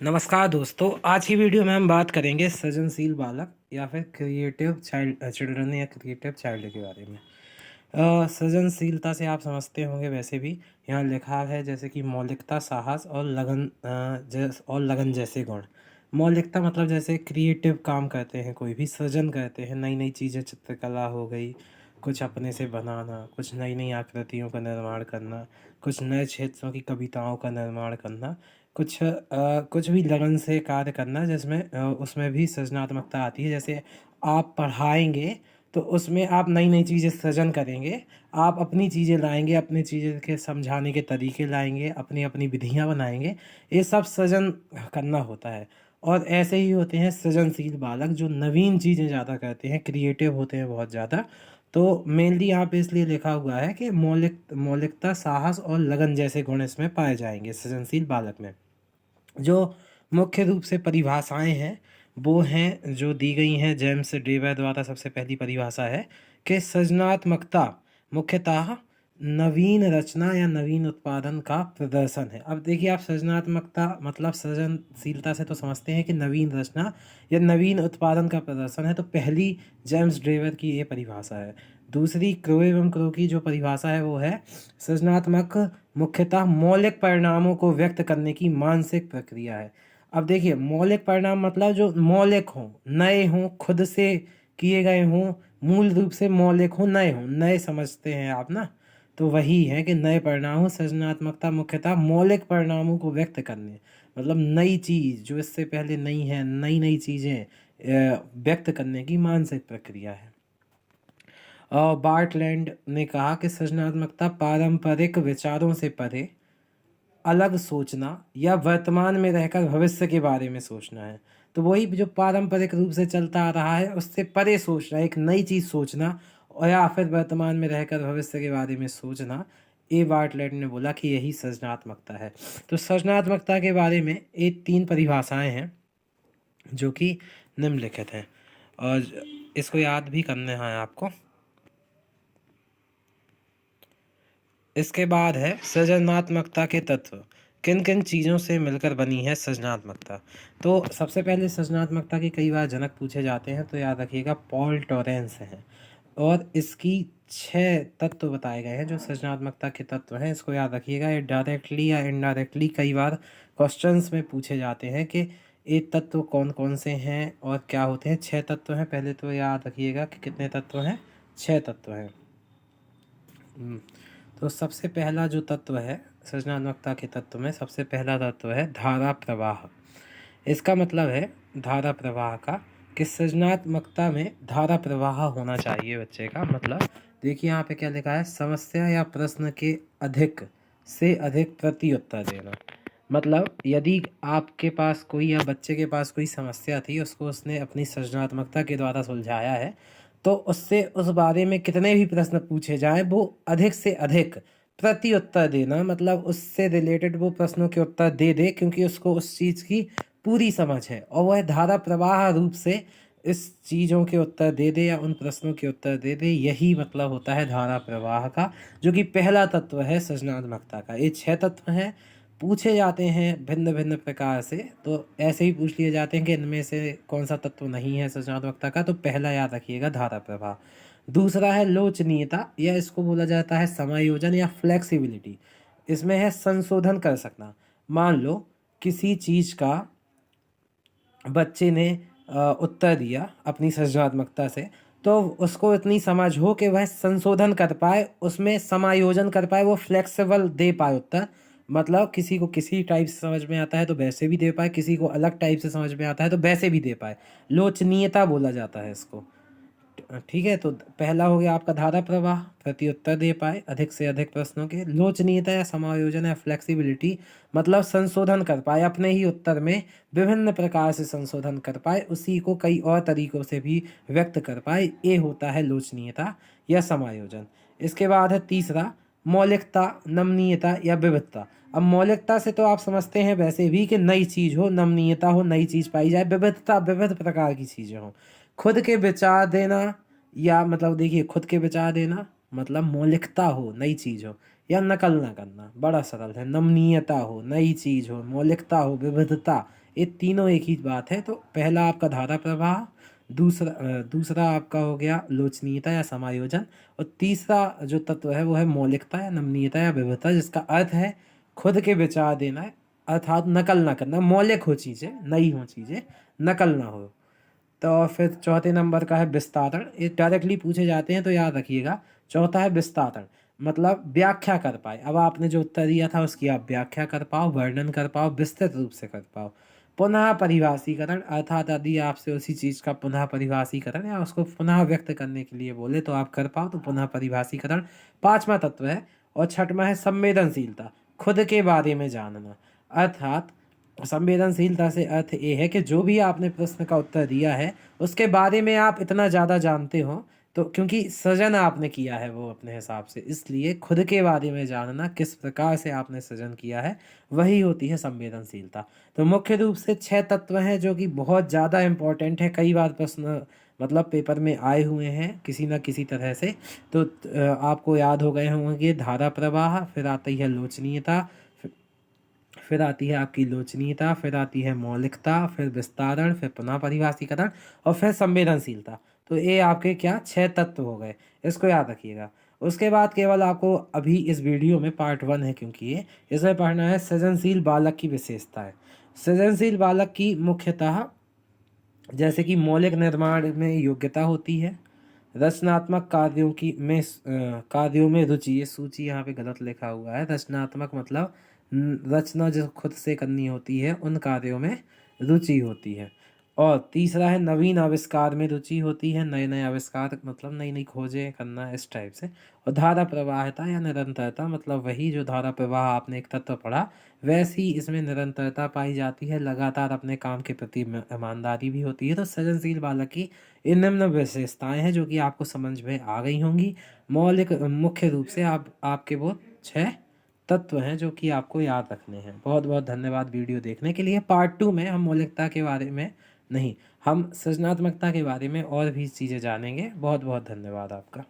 नमस्कार दोस्तों, आज की वीडियो में हम बात करेंगे सृजनशील बालक या फिर क्रिएटिव चाइल्ड चिल्ड्रन या क्रिएटिव चाइल्ड के बारे में। सृजनशीलता से आप समझते होंगे, वैसे भी यहाँ लिखा है जैसे कि मौलिकता, साहस और लगन जैसे गुण। मौलिकता मतलब जैसे क्रिएटिव काम करते हैं, कोई भी सृजन करते हैं, नई नई चीज़ें, चित्रकला हो गई, कुछ अपने से बनाना, कुछ नई नई आकृतियों का निर्माण करना, कुछ नए क्षेत्रों की कविताओं का निर्माण करना, कुछ भी लगन से कार्य करना, जिसमें उसमें भी सृजनात्मकता आती है। जैसे आप पढ़ाएंगे तो उसमें आप नई नई चीज़ें सृजन करेंगे, आप अपनी चीज़ें लाएंगे, अपनी चीज़ें के समझाने के तरीके लाएंगे, अपनी अपनी विधियाँ बनाएंगे। ये सब सृजन करना होता है। और ऐसे ही होते हैं सृजनशील बालक, जो नवीन चीज़ें ज़्यादा करते हैं, क्रिएटिव होते हैं बहुत ज़्यादा। तो मेनली यहाँ पे इसलिए लिखा हुआ है कि मौलिकता, साहस और लगन जैसे गुण इसमें पाए जाएंगे सृजनशील बालक में। जो मुख्य रूप से परिभाषाएं हैं वो हैं जो दी गई हैं जेम्स डेवर द्वारा। सबसे पहली परिभाषा है कि सृजनात्मकता मुख्यतः नवीन रचना या नवीन उत्पादन का प्रदर्शन है। अब देखिए, आप सृजनात्मकता मतलब सृजनशीलता से तो समझते हैं कि नवीन रचना या नवीन उत्पादन का प्रदर्शन है, तो पहली जेम्स डेवर की ये परिभाषा है। दूसरी क्रो एवं क्रो की जो परिभाषा है वो है सृजनात्मक मुख्यतः मौलिक परिणामों को व्यक्त करने की मानसिक प्रक्रिया है। अब देखिए, मौलिक परिणाम मतलब जो मौलिक हों, नए हों, खुद से किए गए हों, मूल रूप से मौलिक हों, नए हों, नए समझते हैं आप ना। तो वही है कि नए परिणाम हो। सृजनात्मकता मुख्यतः मौलिक परिणामों को व्यक्त करने, मतलब नई चीज़ जो इससे पहले नहीं है, नई नई चीज़ें व्यक्त करने की मानसिक प्रक्रिया है। बार्टलैंड ने कहा कि सृजनात्मकता पारंपरिक विचारों से परे अलग सोचना या वर्तमान में रहकर भविष्य के बारे में सोचना है। तो वही जो पारंपरिक रूप से चलता आ रहा है उससे परे सोचना, एक नई चीज़ सोचना, और या फिर वर्तमान में रहकर भविष्य के बारे में सोचना। ए बार्टलेट ने बोला कि यही सृजनात्मकता है। तो सृजनात्मकता के बारे में ये 3 परिभाषाएं हैं जो कि निम्नलिखित हैं, और इसको याद भी करना है आपको। इसके बाद है सृजनात्मकता के तत्व। किन किन चीज़ों से मिलकर बनी है सृजनात्मकता। तो सबसे पहले सृजनात्मकता के कई बार जनक पूछे जाते हैं, तो याद रखिएगा पॉल टॉरेंस हैं। और इसकी 6 तत्व बताए गए हैं जो सृजनात्मकता के तत्व हैं। इसको याद रखिएगा, ये डायरेक्टली या इनडायरेक्टली कई बार क्वेश्चंस में पूछे जाते हैं कि ये तत्व कौन कौन से हैं और क्या होते हैं। 6 तत्व हैं। पहले तो याद रखिएगा कि कितने तत्व हैं, 6 तत्व हैं। तो सबसे पहला जो तत्व है सृजनात्मकता के तत्व में, सबसे पहला तत्व है धारा प्रवाह। इसका मतलब है धारा प्रवाह का कि सृजनात्मकता में धारा प्रवाह होना चाहिए बच्चे का। मतलब देखिए यहाँ पे क्या लिखा है, समस्या या प्रश्न के अधिक से अधिक प्रति उत्तर देना। मतलब यदि आपके पास कोई या बच्चे के पास कोई समस्या थी, उसको उसने अपनी सृजनात्मकता के द्वारा सुलझाया है, तो उससे उस बारे में कितने भी प्रश्न पूछे जाएं वो अधिक से अधिक प्रति उत्तर देना। मतलब उससे रिलेटेड वो प्रश्नों के उत्तर दे दे, क्योंकि उसको उस चीज़ की पूरी समझ है और वह धारा प्रवाह रूप से इस चीज़ों के उत्तर दे दे या उन प्रश्नों के उत्तर दे दे। यही मतलब होता है धारा प्रवाह का, जो कि पहला तत्व है सृजनात्मकता का। ये 6 तत्व हैं, पूछे जाते हैं भिन्न भिन्न प्रकार से। तो ऐसे ही पूछ लिए जाते हैं कि इनमें से कौन सा तत्व नहीं है सृजनात्मकता का। तो पहला याद रखिएगा धारा प्रवाह। दूसरा है लोचनीयता, या इसको बोला जाता है समायोजन या फ्लेक्सिबिलिटी। इसमें है संशोधन कर सकना। मान लो किसी चीज़ का बच्चे ने उत्तर दिया अपनी सृजनात्मकता से, तो उसको इतनी समझ हो कि वह संशोधन कर पाए, उसमें समायोजन कर पाए, वो फ्लेक्सिबल दे पाए उत्तर। मतलब किसी को किसी टाइप से समझ में आता है तो वैसे भी दे पाए, किसी को अलग टाइप से समझ में आता है तो वैसे भी दे पाए। लोचनीयता बोला जाता है इसको। ठीक है, तो पहला हो गया आपका धारा प्रवाह, प्रति उत्तर दे पाए अधिक से अधिक प्रश्नों के। लोचनीयता या समायोजन या फ्लेक्सिबिलिटी मतलब संशोधन कर पाए, अपने ही उत्तर में विभिन्न प्रकार से संशोधन कर पाए, उसी को कई और तरीकों से भी व्यक्त कर पाए। ये होता है लोचनीयता या समायोजन। इसके बाद है तीसरा मौलिकता, नमनीयता या विविधता। अब मौलिकता से तो आप समझते हैं वैसे भी कि नई चीज़ हो, नमनीयता हो, नई चीज़ पाई जाए। विविधता, विविध प्रकार की चीज़ें हों। खुद के विचार देना, या मतलब देखिए खुद के विचार देना मतलब मौलिकता हो, नई चीज़ हो, या नकल ना करना, बड़ा सरल है। नमनीयता हो, नई चीज़ हो, मौलिकता हो, विविधता, ये तीनों एक ही बात है। तो पहला आपका धारा प्रवाह, दूसरा आपका हो गया लोचनीयता या समायोजन, और तीसरा जो तत्व है वो है मौलिकता या नमनीयता या विविधता, जिसका अर्थ है खुद के विचार देना है, अर्थात नकल ना करना, मौलिक हो चीज़ें, नई हो चीज़ें, नकल ना हो। तो फिर चौथे नंबर का है विस्तारण। ये डायरेक्टली पूछे जाते हैं तो याद रखिएगा। चौथा है विस्तारण, मतलब व्याख्या कर पाए। अब आपने जो उत्तर दिया था उसकी आप व्याख्या कर पाओ, वर्णन कर पाओ, विस्तृत रूप से कर पाओ। पुनः परिभाषीकरण, अर्थात यदि आपसे उसी चीज़ का पुनः परिभाषीकरण या उसको पुनः व्यक्त करने के लिए बोले तो आप कर पाओ, तो पुनः परिभाषीकरण पांचवा तत्व है। और छठवां है संवेदनशीलता, खुद के बारे में जानना। अर्थात संवेदनशीलता से अर्थ ये है कि जो भी आपने प्रश्न का उत्तर दिया है उसके बारे में आप इतना ज़्यादा जानते हो, तो क्योंकि सृजन आपने किया है वो अपने हिसाब से, इसलिए खुद के बारे में जानना, किस प्रकार से आपने सृजन किया है, वही होती है संवेदनशीलता। तो मुख्य रूप से 6 तत्व हैं जो कि बहुत ज़्यादा इम्पोर्टेंट है, कई बार प्रश्न मतलब पेपर में आए हुए हैं किसी न किसी तरह से। तो आपको याद हो गए होंगे। धारा प्रवाह, फिर आती है लोचनीयता, फिर आती है आपकी लोचनीयता, फिर आती है मौलिकता, फिर विस्तारण, फिर पुनः परिभाषीकरण, और फिर संवेदनशीलता। तो ये आपके क्या 6 तत्व हो गए, इसको याद रखिएगा। उसके बाद केवल आपको अभी इस वीडियो में पार्ट 1 है, क्योंकि ये इसमें पढ़ना है सृजनशील बालक की विशेषताएं। सृजनशील बालक की मुख्यतः जैसे कि मौलिक निर्माण में योग्यता होती है, रचनात्मक कार्यों में रुचि, ये सूची यहाँ पे गलत लिखा हुआ है। रचनात्मक मतलब रचना जो खुद से करनी होती है उन कार्यों में रुचि होती है। और तीसरा है नवीन आविष्कार में रुचि होती है, नए नए आविष्कार मतलब नई नई खोजें करना, इस टाइप से। और धारा प्रवाहिता या निरंतरता, मतलब वही जो धारा प्रवाह आपने एक तत्व पढ़ा, वैसी इसमें निरंतरता पाई जाती है, लगातार अपने काम के प्रति ईमानदारी भी होती है। तो सृजनशील बालक की इन निम्न विशेषताएं हैं जो कि आपको समझ में आ गई होंगी। मौलिक मुख्य रूप से आपके वो 6 तत्व हैं जो कि आपको याद रखने हैं। बहुत बहुत धन्यवाद वीडियो देखने के लिए। पार्ट 2 में हम मौलिकता के बारे में नहीं, हम सृजनात्मकता के बारे में और भी चीज़ें जानेंगे। बहुत बहुत धन्यवाद आपका।